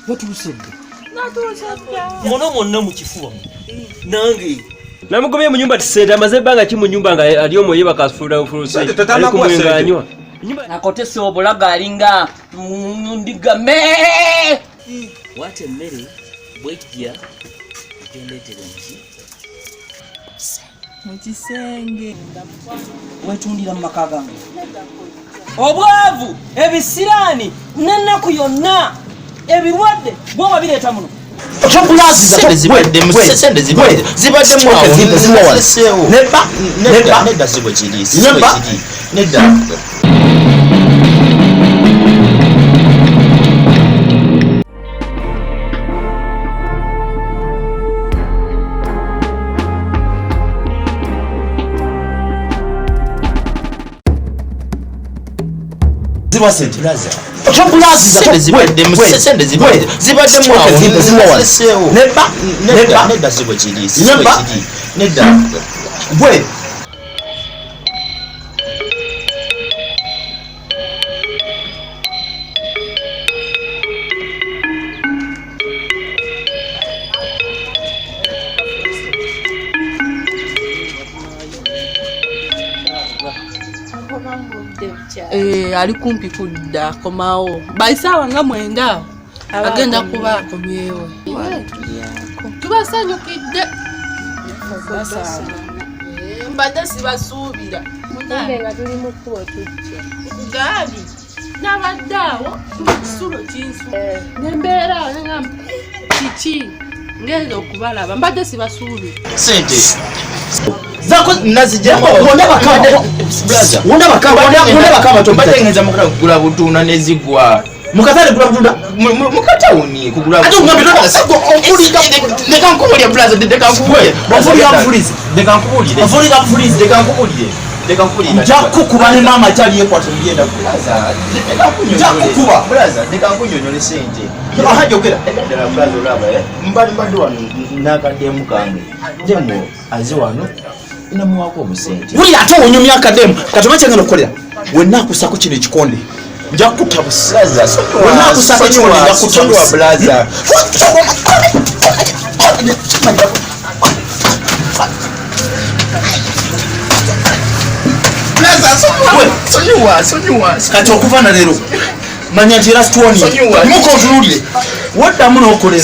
Watulusebbe. Monna mu kifuba. Nange. Namugobye mu nyumba tisenta amaze banga ki mu nyumba nga ali omoye bakafura furuse. Tatana kwa nganywa. Nakotese obulaga alinga ndiga me. Wate mmere bwejja gendetere nti. Mukisenge. Wetundira mu maka gange. Obwavu ebisirani n'ennaku yonna ebirwadde gwe wabireeta muno. Sende zibadde nedda sibwe kiri. Nedda. Plaza. Sende zibadde nedda sibwe kiri. Nedda. Bwe. Ali kumpi kudda komawo. Baisawa nga mwenda. Agenda kuba akomyewo. Tubasanyukidde. Mbadde sibasuubira. Nga tuli mu kkubo tujja. Gaali. Nabaddeawo kisulo kinsu. Nembeera nga kiki. Ngenda okubalaba. Mbadde sibasuubira. Sente. Zako nazija wona bakaba batengeneza mukala kugula butuna nezigwa mukatale kugula butuna mukatawuni kugula ate ngambira okulida ndeka nkubulya plaza ndeka nkubulya ndeka nkubulya njakukuba ne mama kyali yekwata ngenda plaza njakukuba plaza ndeka nkunyonyole sente ahajogera ndala plaza olaba mbali wano nakademu kange demo azi wano inamuwako omusente uli ate onyumya akademu katoma kyangeno kukolera wenna kusako kino ekikonde njakutabusa wenna kusako ekikonde njakutabusa plaza sonyiwa kati okuva na leero manya nti era situoni mukontunulire waddamu n'okola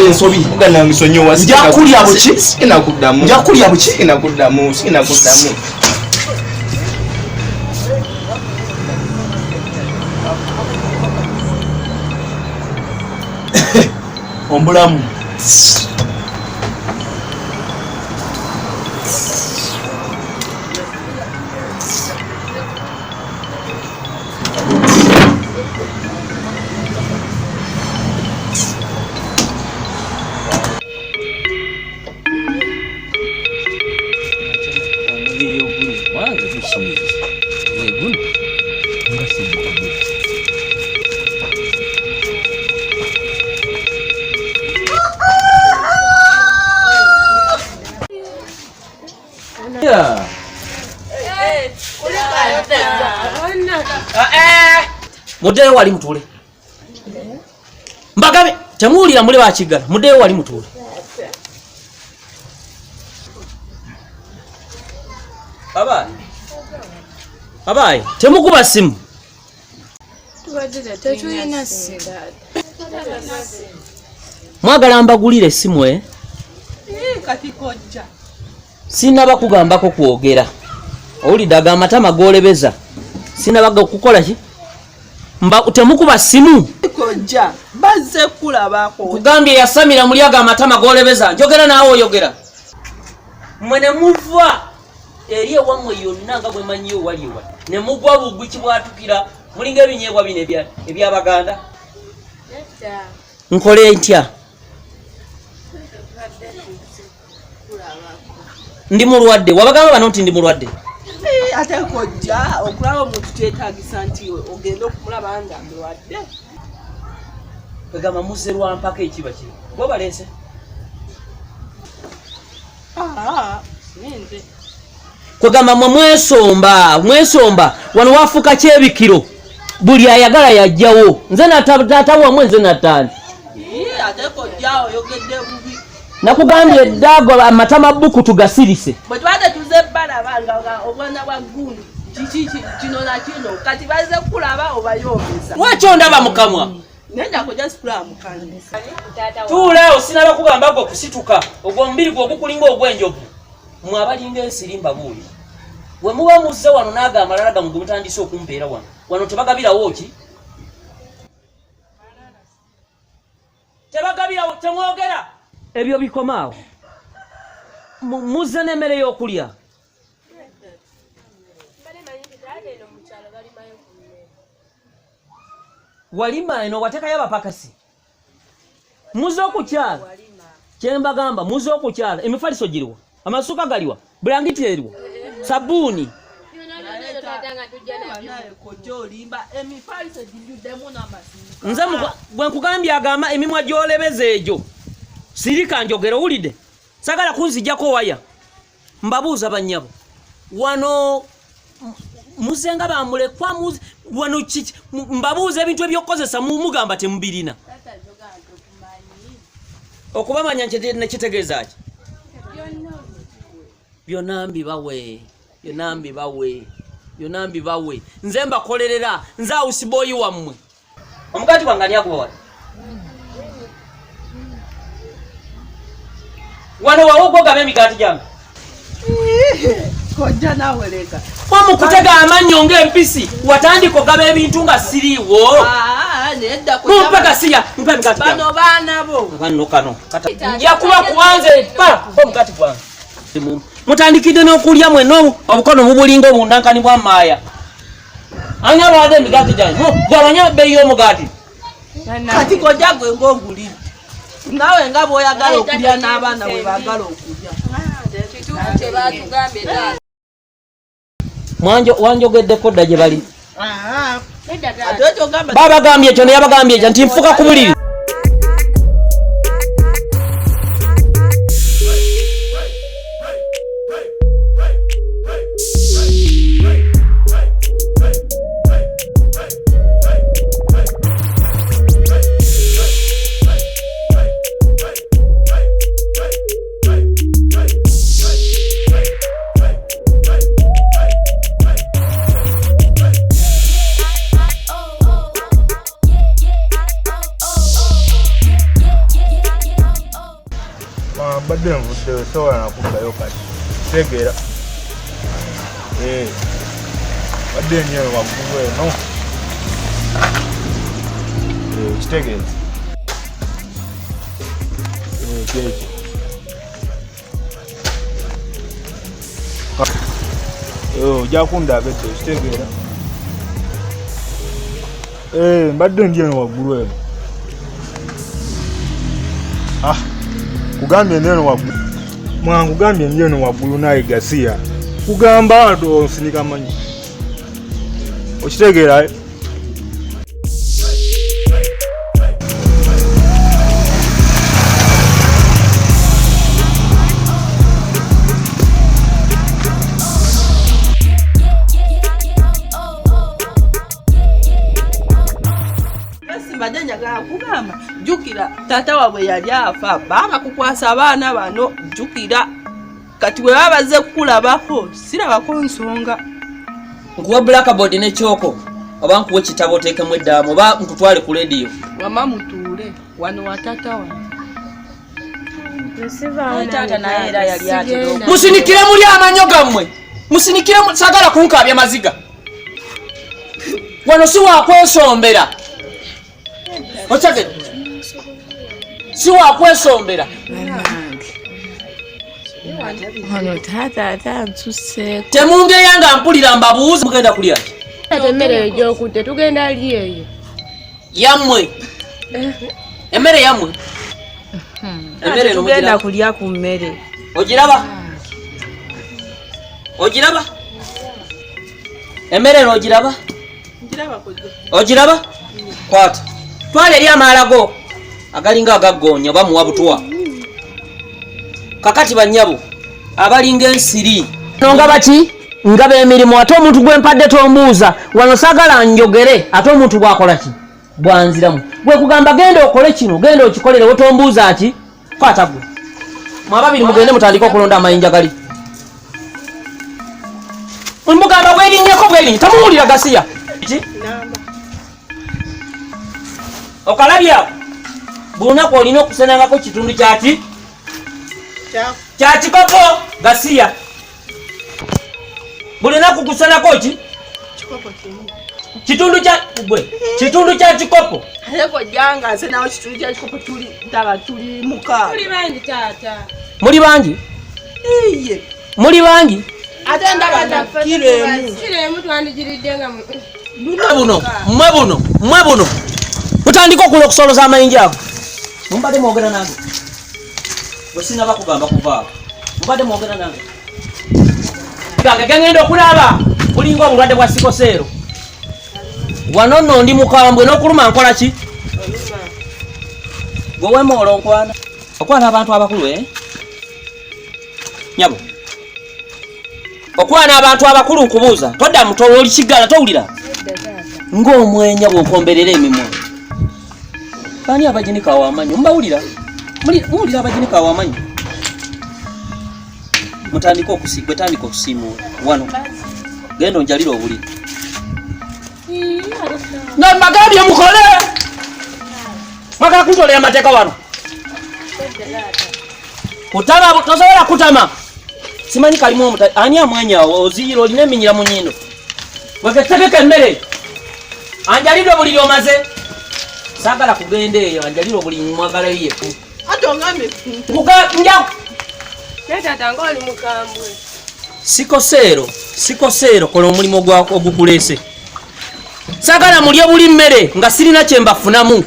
ensobi njakulya buki ombulamu Mudeyo wali mutule. Mbagabe temuwulira mule bakigala. Mudeyo wali mutule. Baba temukuba simu. Tetulina simu. Mwagala mbagulire simu kati kojja. Sinaba kugambako kwogera. Owulidde amatama golebeza. Sinabaga okukola ki? Temukuba simu. Kojja. Bazze kulabako. Kugambye yasamira mulyaga amatama golebeza. Njogera naawe oyogera. Mwene muva eri ewamwe yonna nga bwe manyiyo waliwa. Ne mugwa bugwi kibwatukira. Mulinga ebinyeebwa bino eby'Abaganda. Nkole ntya? Ndi mulwadde. Wabagamba bano nti ndi mulwadde. Ate kojja okulaba omuntu kyetaagisa nti ogenda okumulaba nga mulwadde. Kagamba muze lwampaka ekiba kiri. Gwe balese. Nende. kwegamba mwesomba wano wafuka kyebikiro buli ayagala yajjawo nze natatawa mwenze natani ateko jao yogedde bubi nakugambye eddago amatama buku tugasirise bwe twade tuze bala banga obwana bwa gundu kino na kino kati baze kulaba obayomesa lwaki ndaba mukamwa nenda kujja sikula mukande tuuleo sinaba kugamba gwe kusituka ogwo mubiri gwe ogukulinga ogw'enjovu mwabalinga ensirimba buuli we muba muzze wano naaga amalala gamu ge mutandise okumpeera wano tebagabirawo ki tebagabirawo temwogera ebyo bikomaawo muzze n'emmere y'okulya walima eno wateekayo abapakasi muzze okukyala kyembagamba muzze okukyala emifaliso giriwa amasuka galiwa bulangiti eriwa sabuni nze bwe nkugambye agamba emimwa gy'olebeza egyo sirika njogera owulidde sagala kunzijjako waya mbabuuza bannyabo wano muzenga bamulekwa wano mbabuuza ebintu ebyokukozesa mugamba temubirina okubamanya nekitegeeza ki byonna mbibawe nze mbakolerera nze awusiboyi wammwe omugati gwange ani aguba wano wawo ogwogaba emigaati gyange kojja nawe leka omukutega amannyo ng'empisi watandika ogaba ebintu nga siriiwo nedda mumpe gasiya mpe emigaati gyange bano baana bo banno kano nja kuba kuwanze pa omugati gwange mutandikidde n'okulya mweno obukono mubulinga obundankani bwa maaya ani alwadde emigaati gyange gwabanya bbeeyi y'omugaati kati kojja gwe ng'ogulidde nawe nga bw'oyagala okulya n'abaana bwe baagala okulya wanjogeddeko dda gye bali babagambye ekyo neyabagambye ekyo nti nfuka ku buliri badde nvuddeyo sobola nakuddayo kati kitegeera badde nyo waggulu eno kitegeeza kyekyo ojja kundaba edde kitegeera mbadde ndi eno waggulu eno kugambye neno waggulu mwangugambye neno waggulu naye gasiya kugamba ato osinika manyi okitegeera mbadde njagala kugamba jjukira taata wabwe yali afa baaba kukwasa abaana bano jjukira kati bwe baba bazze kukulabako sirabako nsonga nkuwa blackboard n'ekyoko oba nkuwa ekitabo oteekemu eddaamu oba nkutwale ku lediyo wama mutuule wano wa taata wange musinikire muli amanyo gammwe musinikire sagala kunkaabya maziga wano si wakwesombera okyagedde si wakwesombera Wano taata nsuse. Temungeya nga mpulira mbabuuza mugenda kulya. Emmere egy'okudde tugenda ali eyo. Yammwe. Emmere yammwe. Emmere tugenda kulya ku mmere. Ogiraba? Ogiraba? Emmere no ogiraba? Ngiraba kujja. Ogiraba? Kwata. Twale eri amaalago agalinga agaggonya bamuwa butwa. Kakati bannyabo abalinga ensiri Nonga baki nga b'emirimu ate omuntu gwe mpadde tombuuza wano saagala njogere ate omuntu bw'akola ki bwanziramu gwe kugamba genda okole kino genda okikolere wetombuuza ki kwata gwe mwababiri mugende mutandika okulonda amayinja gali mugamba bwerinnyeko bwerinnya tamuwulira Gasiya ki okalabya bulunaku olina okusenangako kitundu kyaki kyakikopo Gasiya bulinaku kusenako ki kitundu kya kikopo Aleko janga asenawo kitundu kya kikopo tuli ntaba tuli muka. Tuli bangi tata. Muri bangi? Iye. Muri bangi? Ate ndaba kiremu twandigiridde nga mwe buno mutandika okusoloza amayinja ago mumbadde mwogera nange wesinaba kugamba kuvaawo mumbadde mwogera nange gange gengenda okulaba bulinga obulwadde bwa sikoseero wano nno ndi mukambwe n'okuluma nkola ki gwe wemoola okwana abantu abakulu nyabo okwana abantu abakulu nkubuuza todda mutola oli kiggala towulira ng'omwenya bw'okomberera emimwa bani abaginika awamanyi mbawulira muwulira abaginika awamanyi mutandika okusiimuula wano genda onjalira obuliri nambagambye mukole mwagala kuntolera amateeka wano kutama tosobola kutama simanyi kalimu omuta ani amwenyawo oziyira olina eminyira mu nnyindo weketegeka emmere anjalire obuliri omaze saagala kugenda eyo anjalire obuliri mwagala yefu sikoseero kola omulimu ogukuleese saagala mulye buli mmere nga sirina kyembafunamu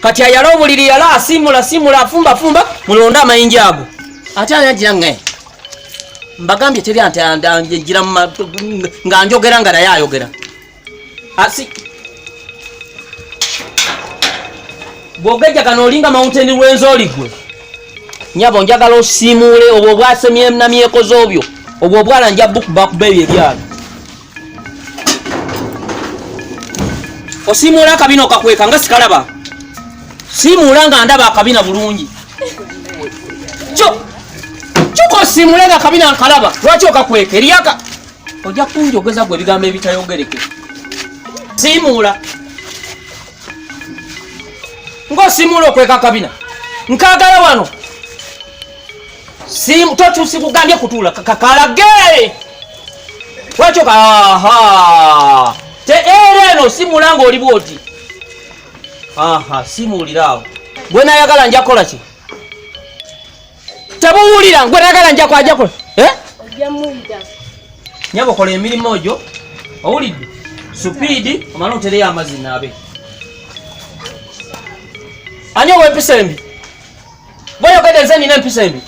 kati ayala obuliri yala asimula afumba mulonde amayinja ago ate ayanjira nge mbagambye teri anjira nga njogera nga naye ayogera bwogejjagana olinga mountain lw'enzooli gwe nyabo njagala osiimuule obwo obwasemye namyeko zoobyo obwo obwala nja bukubakuba ebyo ebyalo osiimuula akabina okakweka nga sikalaba siimuula nga ndaba akabina bulungi kyoko osiimuule nga akabina nkalaba lwaki okakweka eryaka ojja kunjogeza gwe ebigambo ebitayogereke siimuula ng'osiimuula okweka akabina nkagala wano totuusi kugambye kutuula kakalage lwaki era eno simuula ng'oli bwoti simuulira awo gwe nayagala njakola ki tebuwulira gwe nayagala njakola nyaba okola emirimu ogyo owulidde supiidi omala otereyo amazina abe ani ow'empisa embi boyogedde nze nina empisa embi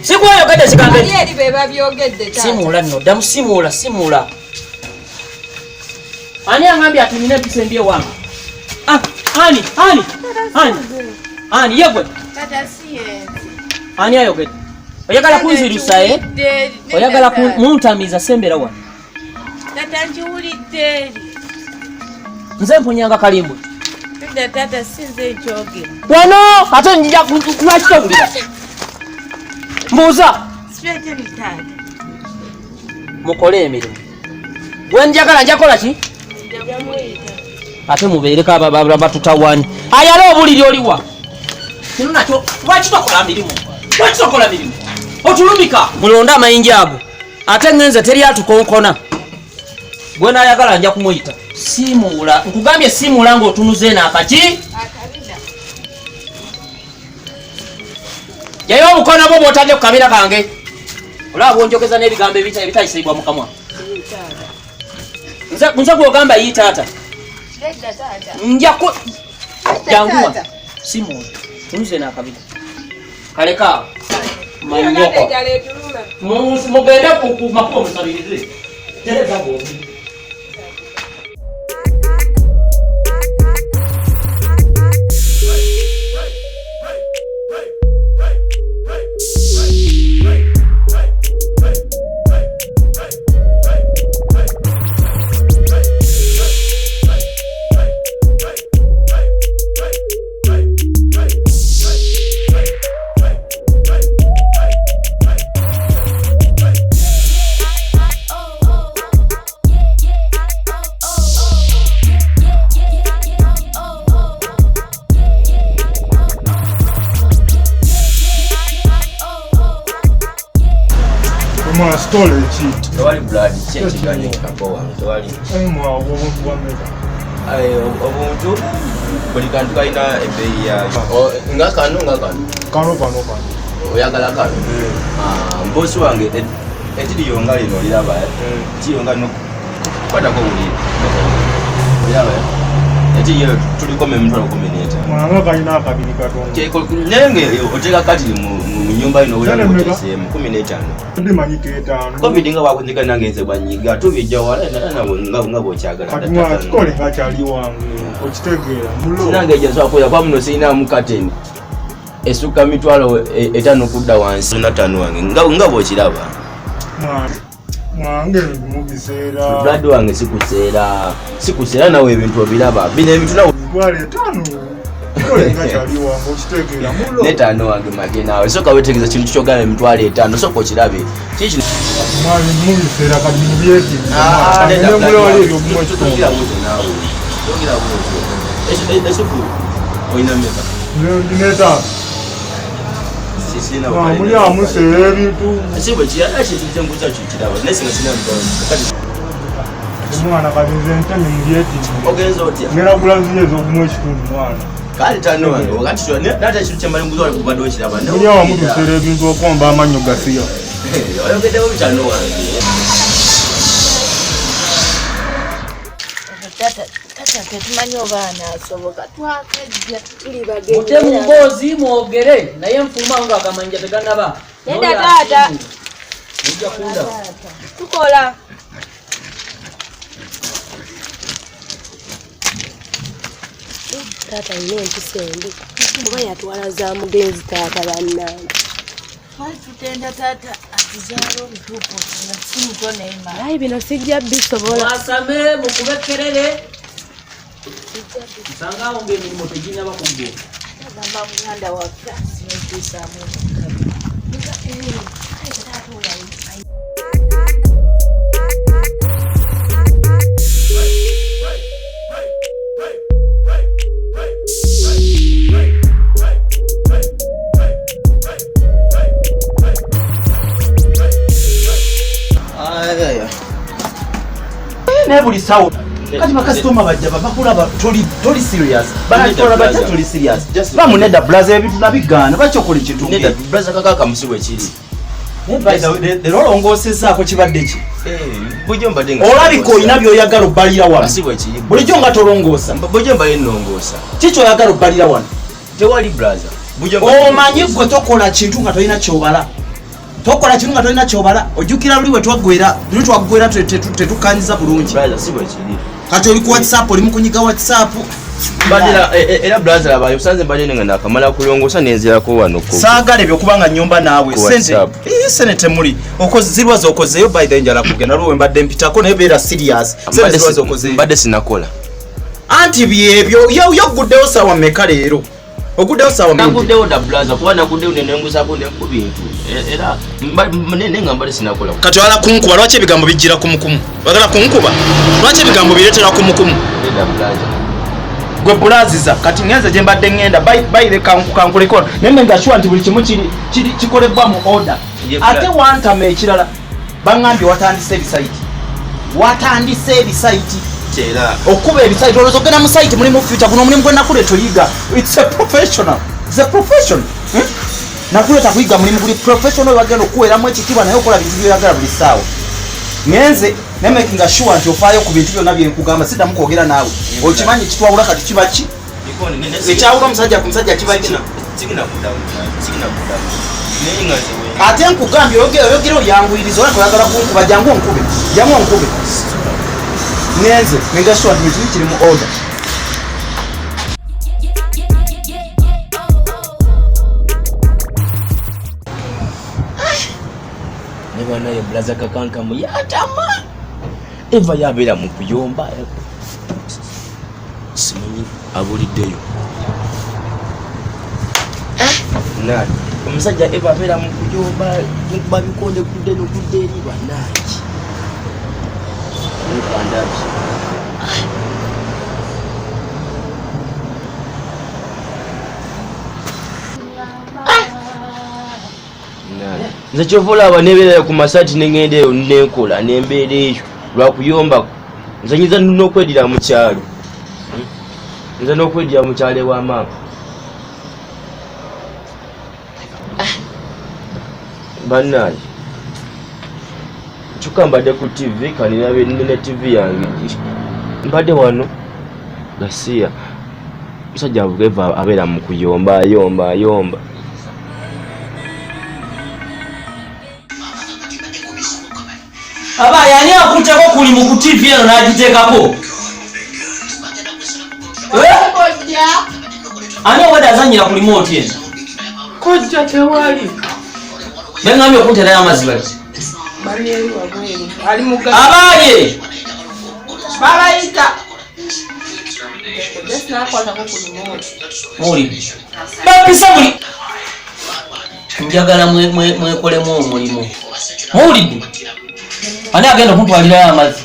sikweyogedde kigambe simuula nno ddamu simuula ani angambye ati nina empisa embi ewange ani yegwe ani ayogedde oyagala kunzirusa oyagala muntamiza sembera wano nze mpunyanga kalimbwe wano ate njija lwaki towulira mbuuza mukole emirimu gwe njagala njakola ki ate mubeereko abatutawani ayala obuliri oliwa kino nakyo lwaki tokola mirimu otulumika mulonde amayinja ago ate ngenze teri atukonkona gwe nayagala nja kumuyita simuula nkugambye simuula ng'otunuze naakaki yayo obukono bwo bw'otadde ku kamera kange olaba bwonjogeza n'ebigambo ebitayisibwa mu kamwa nze gwogamba yi taata njaku janguwa simuula tunuze naakabiri kaleka manyoko mugende ku makubo musabirize tereza bombi story cheat. Tewali blood cheat gani kapoa. Tewali. Mwa obuntu bameka. Obuntu buli kantu kalina ebbeeyi yaayo. Ngakano. Kano. Oyagala kano. Mbosi wange ekiri yonga lino liraba. Kiyonga no kwatako buli. Liraba. Eti yo tuliko memntwalo kombineta. Mwana kalina akabiri katonda. Nenge oteka kati mu nyumba ino wala mutesemu 15. Ndi manyike etano. Covid nga wakunzika nangenze banyiga tubijja wala nga bokyagala. Kati mwa kikole nga kyali wange. Okitegeera mulo. Nange ejaso akoya kwa muno sina mu kateni. Esuka mitwalo etano kudda wansi na tano wange nga bochiraba. Mwange mubiseera. Blood wange sikuseera nawe ebintu obiraba. Bine ebintu nawe gwale etano. Kikole nga kyali wange okitegeera mulo. Netano wange make nawe soka wetegeza kintu kyogala emitwalo etano soko kirabe. Kiki mwali mubiseera kati mubyeki. Nenda mulo wali ebyo bumwe tukugira muzo nawe. Tukugira muzo. Esuku oyina meka. Ndineta. Sisina wa muli amuseera ebintu. Asibe kiyakishije mbuza kiraba. Nesinga sina mbazo. Omwana kati nze ntemi mubyeki. Ogenza otya. Ngera gulaziye ez'okumwa ekitundu mwana. Kali tano wange wakati sho nata ekintu kyambali mbuzo wali kubadde okiraba. Muli awamu tuseera ebintu okwamba amannyo gasiya. Oyogeddewo bitano wange. Tata tetumanyi obaana asoboka twakajja tuli bagenyi. Mutemu mbozi mwogere naye nfuluma nga akamanja teganaba. Nenda taata. Nja kunda. Tukola. Taata ine ntisendi. Kuba yatwala za mugenzi taata bannange. Wali tutenda tata atizalo mtupo na simu tone ima. Hayi bino sijja bisobola. Mwasame mukubekerere. Sanga onge ni moto jina bakubbo. Mama mwana wa kasi n'ekisa mu. Nika kai tata ulayi. Nebuli sawo kati bakasitoma bajja bakulaba toli serious banatola bajja toli serious bamuneda blaza ebintu nabigana bakyokola ekintu Neda blaza kaka musiwe kiri. olongosezzaako kibadde ki Bujomba denga. olabika olina byoyagala obbalira wano Musiwe kiri. bulijjo nga tolongoosa Bujomba yenongosa. kiki oyagala obbalira wano Tewali blaza. omanyi gwe tokola kintu nga tolina kyobala ojjukira luli bwe twaggwera tetukanyiza bulungi Blaza siwe kiri. kati oli ku whatsapp oli mukunyiga whatsapp Badira era blaza abayo sanze badine nga nakamala kulongosa nenzirako wano ko. saagala ebyo kubanga nyumba naawe Ku WhatsApp. sente temuli zirwaza okozeeyo by the njala kugenda luwe mbadde mpitako naye beera serious zirwaza okozeeyo Badde sinakola. anti byebyo yoguddeyo sawa mmeka leero oguddeyo sawa Nakuddewo da blaza kuba nakuddewo nenengusako nekubintu era nenga mbadde sinakola. kati wala kunkuba lwaki ebigambo bijjira kumukumu wagala kunkuba lwaki ebigambo bireetera kumukumu Neda blaza. gwe bulaziza kati ngenze gye mbadde ngenda bayire kankulekona naye ngashuwa nti buli kimu kikolebwa mu order ate wantama ekirala baŋŋambye watandise ebisayiti Kera. okuba ebisayiti olowooza ogenda mu sayiti mulimu future guno omulimu gwe nakuleeta oyiga it's a profession nakuleeta kuyiga mulimu guli professional wagenda okuweeramu ekitiibwa naye okola bintu byoyagala buli ssaawa ngenze ne making sure nti ofaayo ku bintu byonna byenkugamba siddamu kwogera naawe okimanyi kitwawula kati kiba ki ekyawula omusajja ku musajja kiba ki ate nkugambye oyogere oyanguyiriza olaka oyagala kunkuba jangu onkube ngenze nengasure nti bintu bikiri mu order Nebanaye blaza kakankamu yatama. Eva yabeera mu kuyomba. Simanyi abuliddeyo. Nani? Omusajja Eva abeera mu kuyomba nkuba bikonde kudde nokudde eri bannangi. Nkwandaki. Nani? nze kyovola aba nebeera ku masaati negenda eyo nenkola nembeera eyo lwakuyombako nze nyinza n'okwedira mu kyalo nze n'okwedira mu kyalo ewa maama bannaye kyokka mbadde ku tv kanirabe nina tv yange mbadde wano gasiya musajja bweva abeera mu kuyomba ayomba aba yani akuteko kuli mu TV eno n'agitekako ani obadde azanyira ku remote eno kojja tewali bengambye okunterayo amazzi bati bali eri wabweru ali muga abaye babayita desinakwatako ku remote muli bapisa muli njagala mwekolemu omulimu muwulidde ani agenda okuntwalirayo amazzi